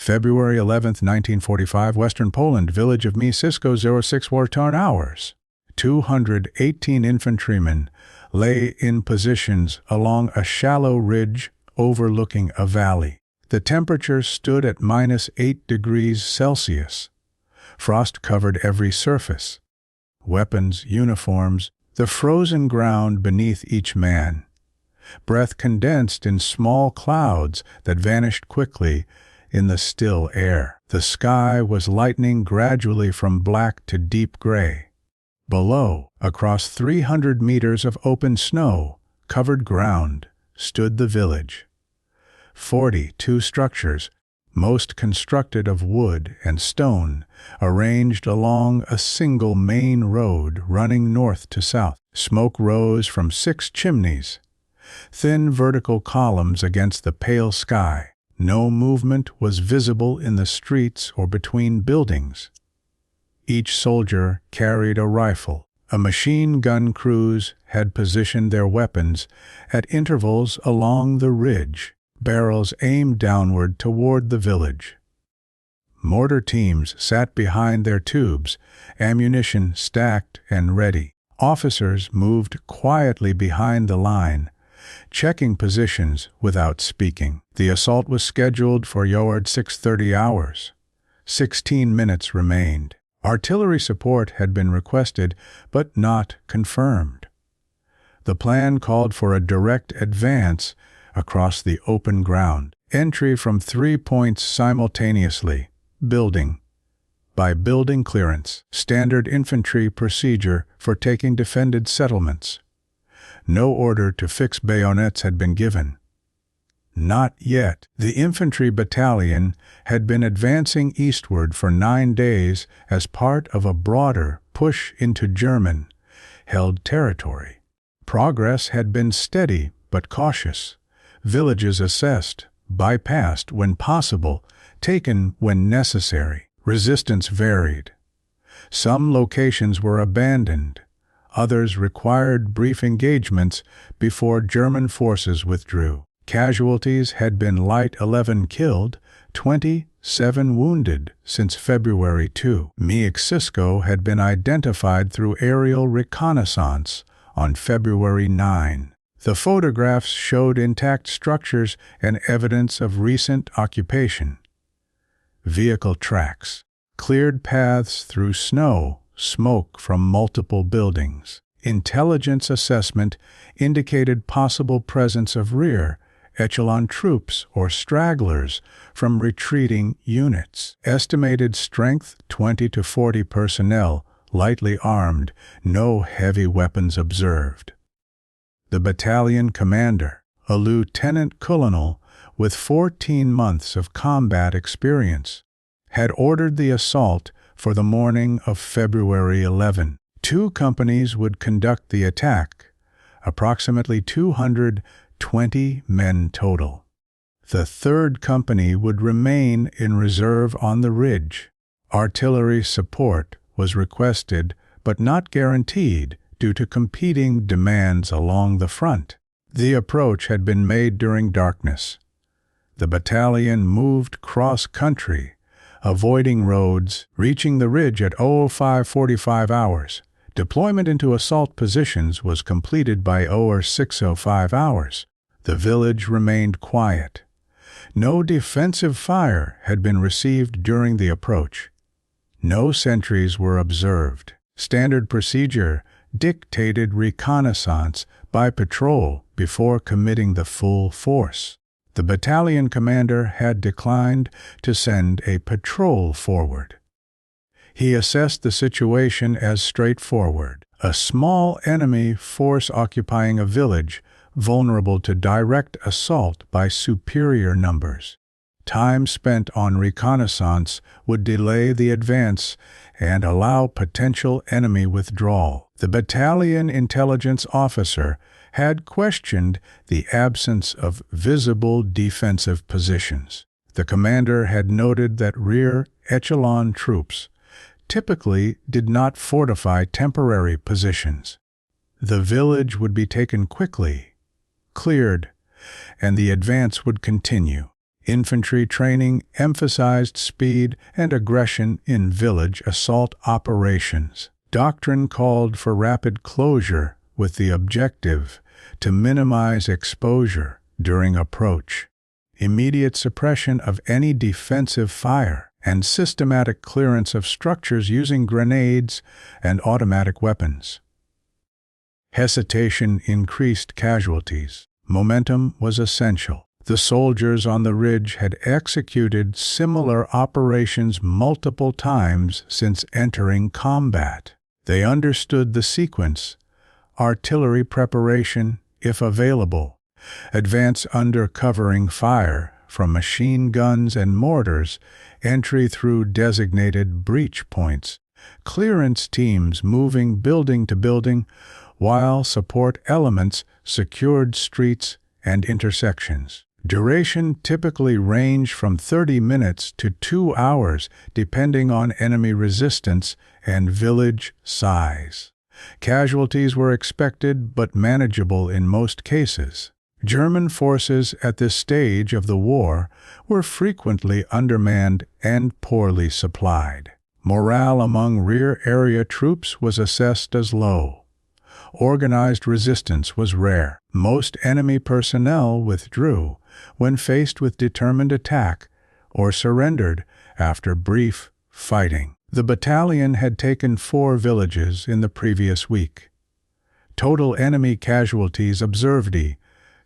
February 11, 1945, Western Poland, village of Mieścisko, 06 war-torn hours. 218 infantrymen lay in positions along a shallow ridge overlooking a valley. The temperature stood at -8 degrees Celsius. Frost covered every surface. Weapons, uniforms, the frozen ground beneath each man. Breath condensed in small clouds that vanished quickly in the still air. The sky was lightening gradually from black to deep gray. Below, across 300 meters of open snow-covered ground, stood the village. 42 structures, most constructed of wood and stone, arranged along a single main road running north to south. Smoke rose from 6 chimneys, thin vertical columns against the pale sky. No movement was visible in the streets or between buildings. Each soldier carried a rifle. A machine gun crews had positioned their weapons at intervals along the ridge, barrels aimed downward toward the village. Mortar teams sat behind their tubes, ammunition stacked and ready. Officers moved quietly behind the line, checking positions without speaking. The assault was scheduled for 6:30 hours. 16 minutes remained. Artillery support had been requested, but not confirmed. The plan called for a direct advance across the open ground, entry from 3 points simultaneously, building by building clearance, standard infantry procedure for taking defended settlements. No order to fix bayonets had been given. Not yet. The infantry battalion had been advancing eastward for 9 days as part of a broader push into German-held territory. Progress had been steady but cautious. Villages assessed, bypassed when possible, taken when necessary. Resistance varied. Some locations were abandoned. Others required brief engagements before German forces withdrew. Casualties had been light: 11 killed, 27 wounded since February 2. Mieścisko had been identified through aerial reconnaissance on February 9. The photographs showed intact structures and evidence of recent occupation. Vehicle tracks, cleared paths through snow, smoke from multiple buildings. Intelligence assessment indicated possible presence of rear echelon troops or stragglers from retreating units. Estimated strength: 20 to 40 personnel, lightly armed, no heavy weapons observed. The battalion commander, a lieutenant colonel with 14 months of combat experience, had ordered the assault for the morning of February 11. 2 companies would conduct the attack, approximately 220 men total. The 3rd company would remain in reserve on the ridge. Artillery support was requested but not guaranteed due to competing demands along the front. The approach had been made during darkness. The battalion moved cross-country, avoiding roads, reaching the ridge at 05:45 hours. Deployment into assault positions was completed by 06:05 hours. The village remained quiet. No defensive fire had been received during the approach. No sentries were observed. Standard procedure dictated reconnaissance by patrol before committing the full force. The battalion commander had declined to send a patrol forward. He assessed the situation as straightforward: a small enemy force occupying a village vulnerable to direct assault by superior numbers. Time spent on reconnaissance would delay the advance and allow potential enemy withdrawal. The battalion intelligence officer had questioned the absence of visible defensive positions. The commander had noted that rear echelon troops typically did not fortify temporary positions. The village would be taken quickly, cleared, and the advance would continue. Infantry training emphasized speed and aggression in village assault operations. Doctrine called for rapid closure with the objective to minimize exposure during approach, immediate suppression of any defensive fire, and systematic clearance of structures using grenades and automatic weapons. Hesitation increased casualties. Momentum was essential. The soldiers on the ridge had executed similar operations multiple times since entering combat. They understood the sequence: artillery preparation, if available, advance under covering fire from machine guns and mortars, entry through designated breach points, clearance teams moving building to building, while support elements secured streets and intersections. Duration typically ranged from 30 minutes to 2 hours, depending on enemy resistance and village size. Casualties were expected but manageable in most cases. German forces at this stage of the war were frequently undermanned and poorly supplied. Morale among rear area troops was assessed as low. Organized resistance was rare. Most enemy personnel withdrew when faced with determined attack or surrendered after brief fighting. The battalion had taken 4 villages in the previous week. Total enemy casualties observed: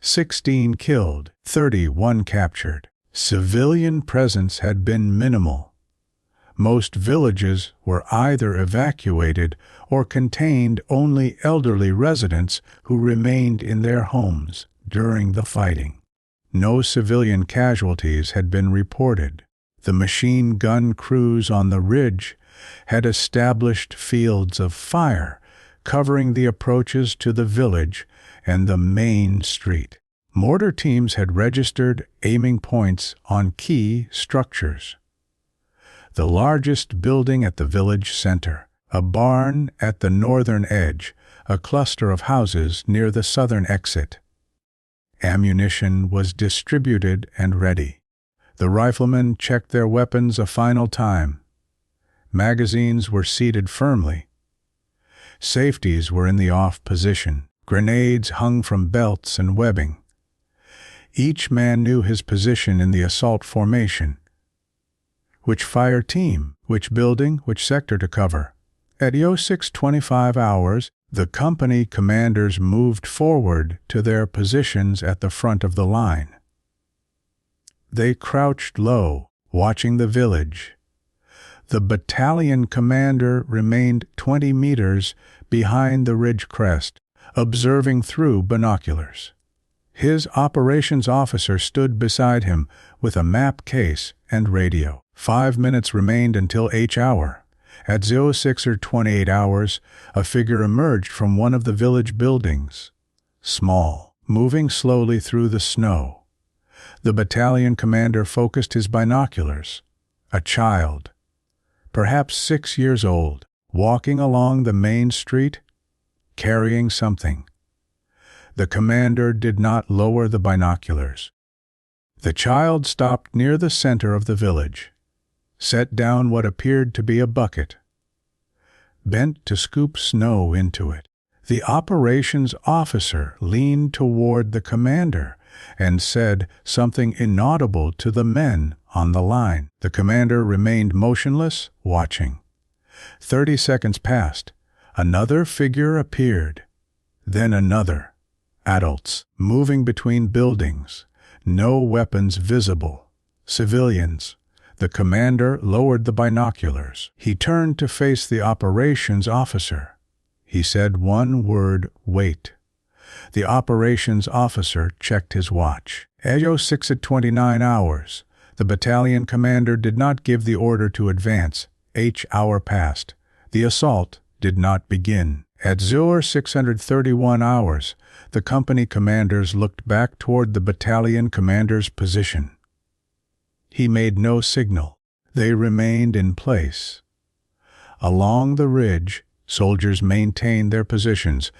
16 killed, 31 captured. Civilian presence had been minimal. Most villages were either evacuated or contained only elderly residents who remained in their homes during the fighting. No civilian casualties had been reported. The machine gun crews on the ridge had established fields of fire covering the approaches to the village and the main street. Mortar teams had registered aiming points on key structures: the largest building at the village center, a barn at the northern edge, a cluster of houses near the southern exit. Ammunition was distributed and ready. The riflemen checked their weapons a final time. Magazines were seated firmly. Safeties were in the off position. Grenades hung from belts and webbing. Each man knew his position in the assault formation. Which fire team, which building, which sector to cover. At 06:25 hours, the company commanders moved forward to their positions at the front of the line. They crouched low, watching the village. The battalion commander remained 20 meters behind the ridge crest, observing through binoculars. His operations officer stood beside him with a map case and radio. 5 minutes remained until H hour. At 06:28 hours, a figure emerged from one of the village buildings. Small, moving slowly through the snow. The battalion commander focused his binoculars. A child, perhaps 6 years old, walking along the main street, carrying something. The commander did not lower the binoculars. The child stopped near the center of the village, set down what appeared to be a bucket, bent to scoop snow into it. The operations officer leaned toward the commander and said something inaudible to the men on the line. The commander remained motionless, watching. 30 seconds passed. Another figure appeared. Then another. Adults, moving between buildings. No weapons visible. Civilians. The commander lowered the binoculars. He turned to face the operations officer. He said one word: wait. The operations officer checked his watch. At 06:29 hours, the battalion commander did not give the order to advance. H hour passed. The assault did not begin. At 06:31 hours, the company commanders looked back toward the battalion commander's position. He made no signal. They remained in place. Along the ridge, soldiers maintained their positions,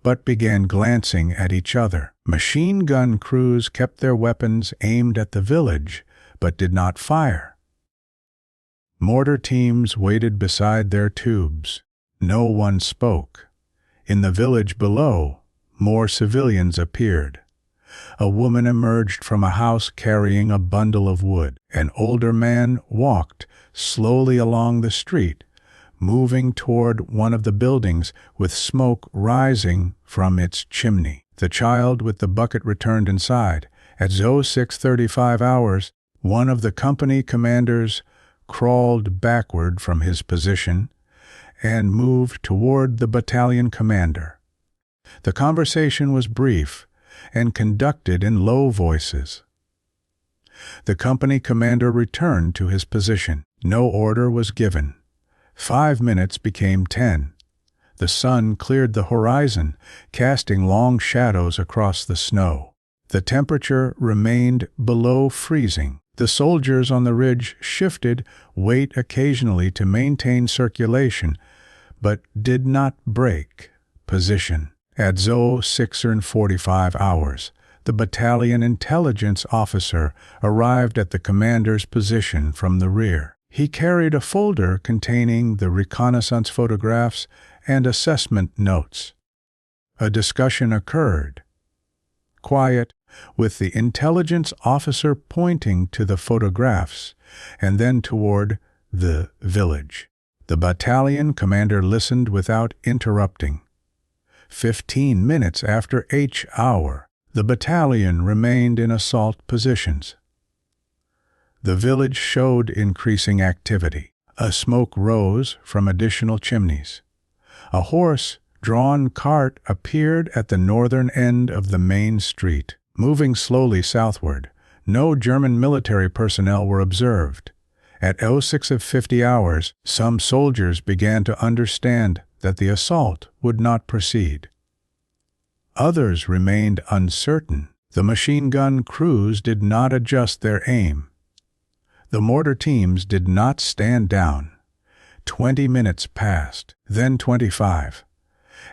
but began glancing at each other. Machine gun crews kept their weapons aimed at the village, but did not fire. Mortar teams waited beside their tubes. No one spoke. In the village below, more civilians appeared. A woman emerged from a house carrying a bundle of wood. An older man walked slowly along the street, moving toward one of the buildings with smoke rising from its chimney. The child with the bucket returned inside. At 06:35 hours, one of the company commanders crawled backward from his position and moved toward the battalion commander. The conversation was brief and conducted in low voices. The company commander returned to his position. No order was given. 5 minutes became 10. The sun cleared the horizon, casting long shadows across the snow. The temperature remained below freezing. The soldiers on the ridge shifted weight occasionally to maintain circulation, but did not break position. At 06:45 hours, the battalion intelligence officer arrived at the commander's position from the rear. He carried a folder containing the reconnaissance photographs and assessment notes. A discussion occurred. Quiet, with the intelligence officer pointing to the photographs and then toward the village. The battalion commander listened without interrupting. 15 minutes after H hour, the battalion remained in assault positions. The village showed increasing activity. A smoke rose from additional chimneys. A horse-drawn cart appeared at the northern end of the main street. Moving slowly southward, no German military personnel were observed. At 06:50 hours, some soldiers began to understand that the assault would not proceed. Others remained uncertain. The machine gun crews did not adjust their aim. The mortar teams did not stand down. 20 minutes passed, then 25.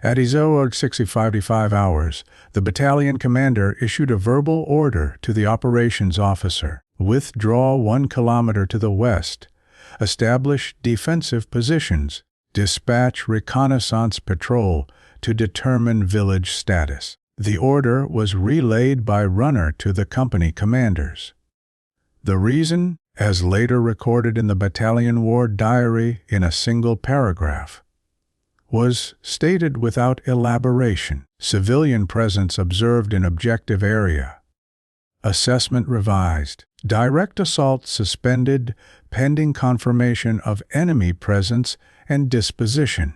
At 06:55 hours, the battalion commander issued a verbal order to the operations officer: withdraw 1 kilometer to the west, establish defensive positions, dispatch reconnaissance patrol to determine village status. The order was relayed by runner to the company commanders. The reason, as later recorded in the battalion war diary in a single paragraph, was stated without elaboration. Civilian presence observed in objective area. Assessment revised. Direct assault suspended pending confirmation of enemy presence and disposition.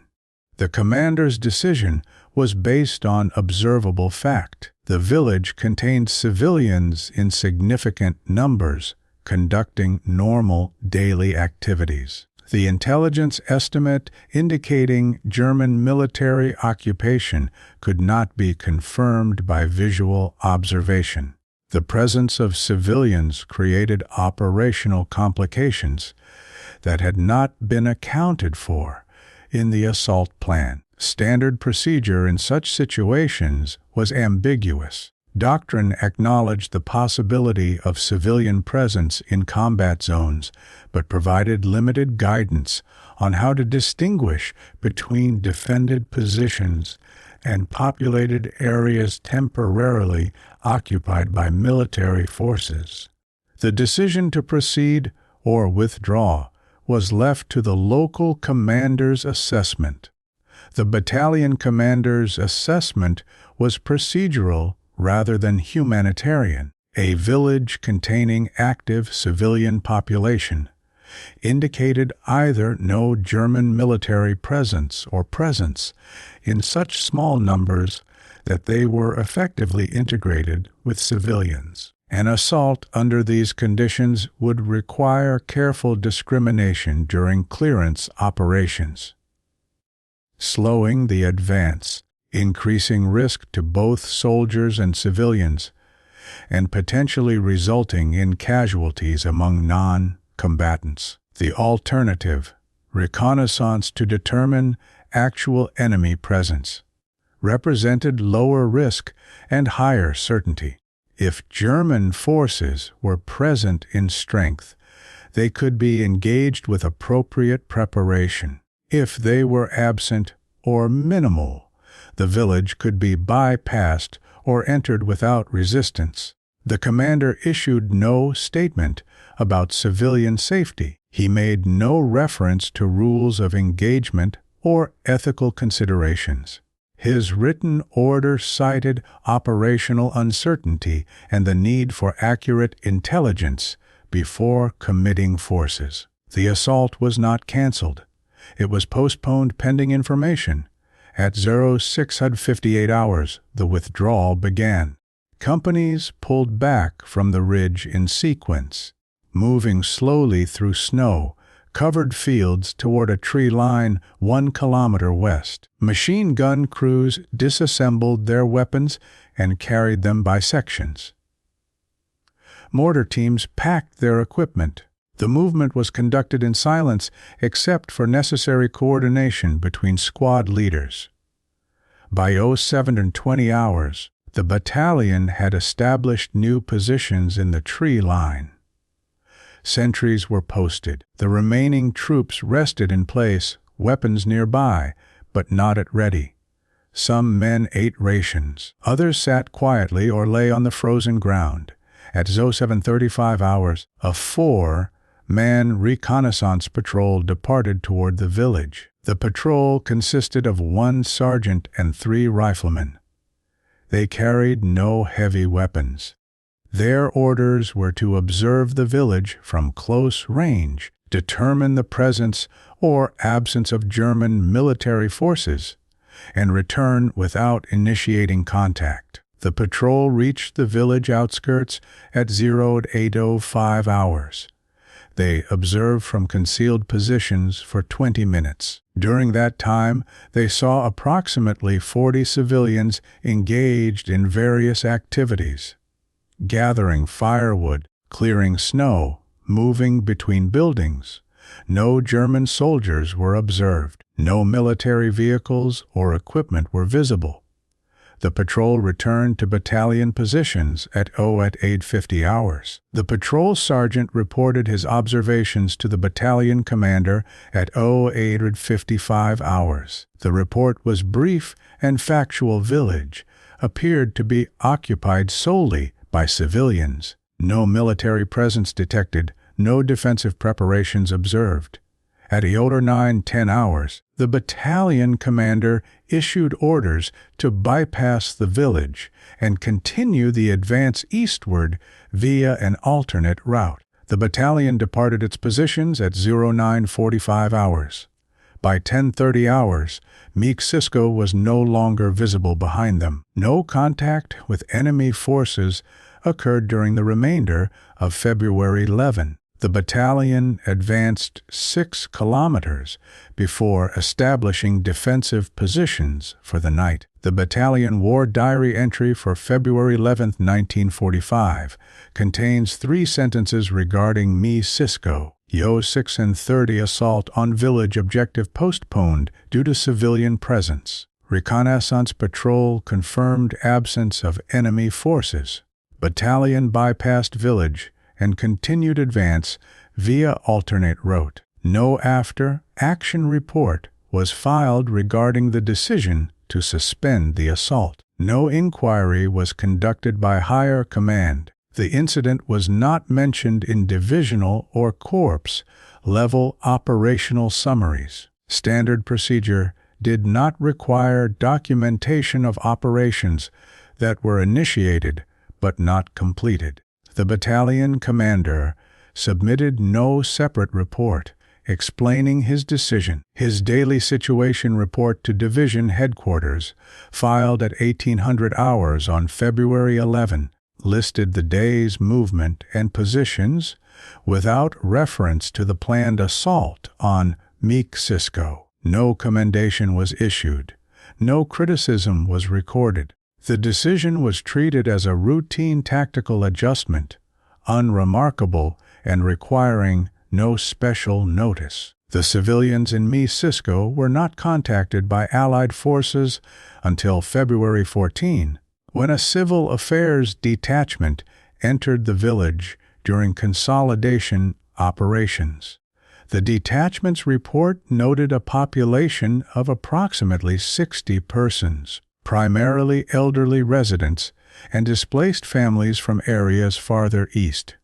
The commander's decision was based on observable fact. The village contained civilians in significant numbers conducting normal daily activities. The intelligence estimate indicating German military occupation could not be confirmed by visual observation. The presence of civilians created operational complications that had not been accounted for in the assault plan. Standard procedure in such situations was ambiguous. Doctrine acknowledged the possibility of civilian presence in combat zones, but provided limited guidance on how to distinguish between defended positions and populated areas temporarily occupied by military forces. The decision to proceed or withdraw was left to the local commander's assessment. The battalion commander's assessment was procedural rather than humanitarian. A village containing active civilian population indicated either no German military presence or presence in such small numbers that they were effectively integrated with civilians. An assault under these conditions would require careful discrimination during clearance operations, slowing the advance, increasing risk to both soldiers and civilians, and potentially resulting in casualties among non-combatants. The alternative, reconnaissance to determine actual enemy presence, represented lower risk and higher certainty. If German forces were present in strength, they could be engaged with appropriate preparation. If they were absent or minimal, the village could be bypassed or entered without resistance. The commander issued no statement about civilian safety. He made no reference to rules of engagement or ethical considerations. His written order cited operational uncertainty and the need for accurate intelligence before committing forces. The assault was not cancelled. It was postponed pending information. At 0658 hours, the withdrawal began. Companies pulled back from the ridge in sequence, moving slowly through snow-covered fields toward a tree line 1 kilometer west. Machine gun crews disassembled their weapons and carried them by sections. Mortar teams packed their equipment. The movement was conducted in silence except for necessary coordination between squad leaders. By 0720 hours, the battalion had established new positions in the tree line. Sentries were posted. The remaining troops rested in place, weapons nearby, but not at ready. Some men ate rations. Others sat quietly or lay on the frozen ground. At 0735 hours, a 4-man reconnaissance patrol departed toward the village. The patrol consisted of 1 sergeant and 3 riflemen. They carried no heavy weapons. Their orders were to observe the village from close range, determine the presence or absence of German military forces, and return without initiating contact. The patrol reached the village outskirts at 0805 hours. They observed from concealed positions for 20 minutes. During that time, they saw approximately 40 civilians engaged in various activities: gathering firewood, clearing snow, moving between buildings. No German soldiers were observed. No military vehicles or equipment were visible. The patrol returned to battalion positions at 0850 hours. The patrol sergeant reported his observations to the battalion commander at 0855 hours. The report was brief and factual. Village appeared to be occupied solely by civilians. No military presence detected, no defensive preparations observed. At 0910 hours, the battalion commander issued orders to bypass the village and continue the advance eastward via an alternate route. The battalion departed its positions at 0945 hours. By 1030 hours, Mieścisko was no longer visible behind them. No contact with enemy forces occurred during the remainder of February 11. The battalion advanced 6 kilometers before establishing defensive positions for the night. The battalion war diary entry for February 11, 1945, contains 3 sentences regarding Mieścisko. 06:30 assault on village objective postponed due to civilian presence. Reconnaissance patrol confirmed absence of enemy forces. Battalion bypassed village and continued advance via alternate route. No after-action report was filed regarding the decision to suspend the assault. No inquiry was conducted by higher command. The incident was not mentioned in divisional or corps-level operational summaries. Standard procedure did not require documentation of operations that were initiated but not completed. The battalion commander submitted no separate report explaining his decision. His daily situation report to division headquarters, filed at 1800 hours on February 11, listed the day's movement and positions without reference to the planned assault on Mieścisko. No commendation was issued. No criticism was recorded. The decision was treated as a routine tactical adjustment, unremarkable and requiring no special notice. The civilians in Mieścisko were not contacted by Allied forces until February 14, when a civil affairs detachment entered the village during consolidation operations. The detachment's report noted a population of approximately 60 persons, primarily elderly residents and displaced families from areas farther east.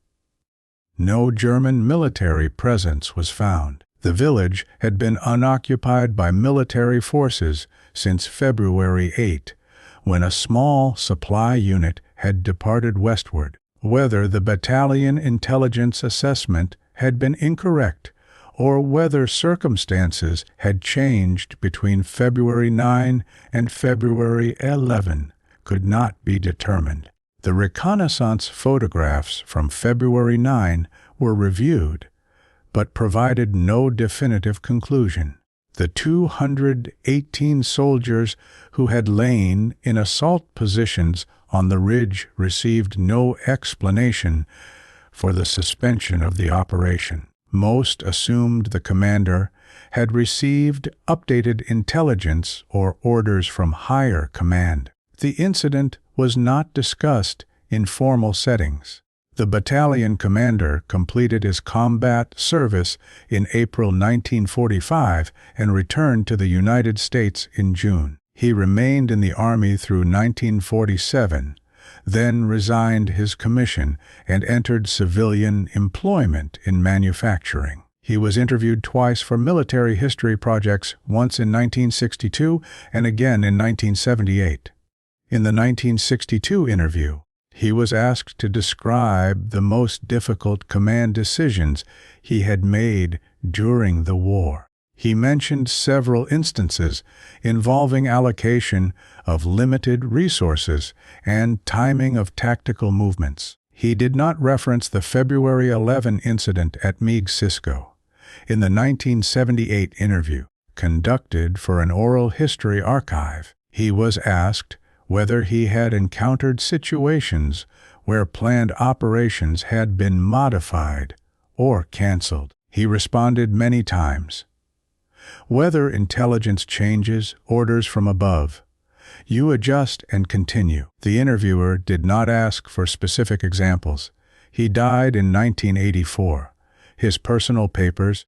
No German military presence was found. The village had been unoccupied by military forces since February 8, when a small supply unit had departed westward. Whether the battalion intelligence assessment had been incorrect or whether circumstances had changed between February 9 and February 11 could not be determined. The reconnaissance photographs from February 9 were reviewed, but provided no definitive conclusion. The 218 soldiers who had lain in assault positions on the ridge received no explanation for the suspension of the operation. Most assumed the commander had received updated intelligence or orders from higher command. The incident was not discussed in formal settings. The battalion commander completed his combat service in April 1945 and returned to the United States in June. He remained in the Army through 1947, then resigned his commission and entered civilian employment in manufacturing. He was interviewed twice for military history projects, once in 1962 and again in 1978. In the 1962 interview, he was asked to describe the most difficult command decisions he had made during the war. He mentioned several instances involving allocation of limited resources and timing of tactical movements. He did not reference the February 11 incident at Mieścisko. In the 1978 interview, conducted for an oral history archive, he was asked whether he had encountered situations where planned operations had been modified or canceled. He responded many times. Whether intelligence changes orders from above, you adjust and continue. The interviewer did not ask for specific examples. He died in 1984. His personal papers,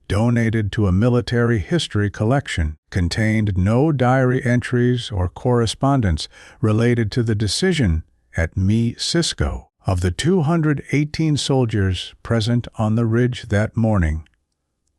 donated to a military history collection, contained no diary entries or correspondence related to the decision at Mieścisko. Of the 218 soldiers present on the ridge that morning,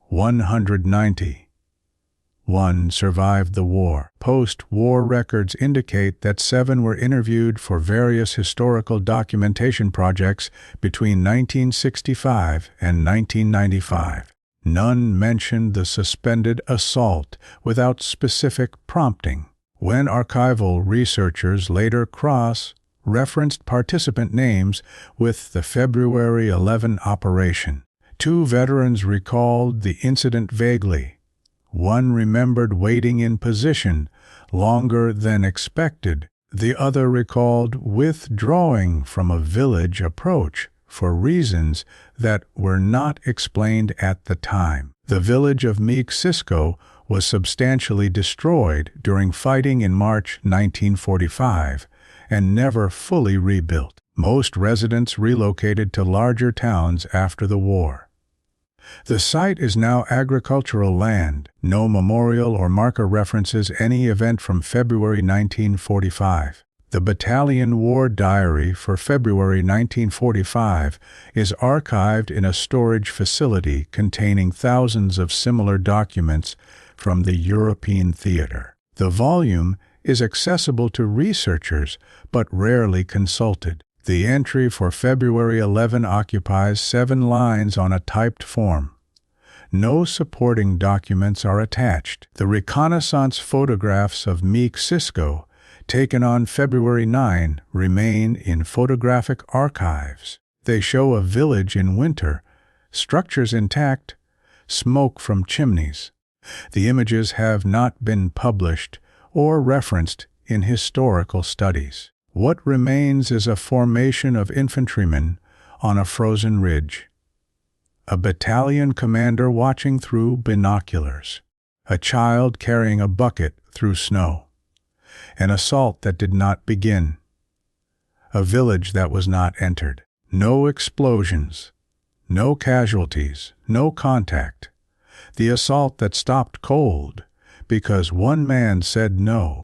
191 survived the war. Post-war records indicate that 7 were interviewed for various historical documentation projects between 1965 and 1995. None mentioned the suspended assault without specific prompting. When archival researchers later cross-referenced participant names with the February 11 operation, 2 veterans recalled the incident vaguely. One remembered waiting in position longer than expected. The other recalled withdrawing from a village approach for reasons that were not explained at the time. The village of Mieścisko was substantially destroyed during fighting in March 1945 and never fully rebuilt. Most residents relocated to larger towns after the war. The site is now agricultural land. No memorial or marker references any event from February 1945. The battalion war diary for February 1945 is archived in a storage facility containing thousands of similar documents from the European theater. The volume is accessible to researchers but rarely consulted. The entry for February 11 occupies 7 lines on a typed form. No supporting documents are attached. The reconnaissance photographs of Mieścisko taken on February 9 remain in photographic archives. They show a village in winter, structures intact, smoke from chimneys. The images have not been published or referenced in historical studies. What remains is a formation of infantrymen on a frozen ridge, a battalion commander watching through binoculars, a child carrying a bucket through snow, an assault that did not begin. A village that was not entered. No explosions. No casualties. No contact. The assault that stopped cold because one man said no.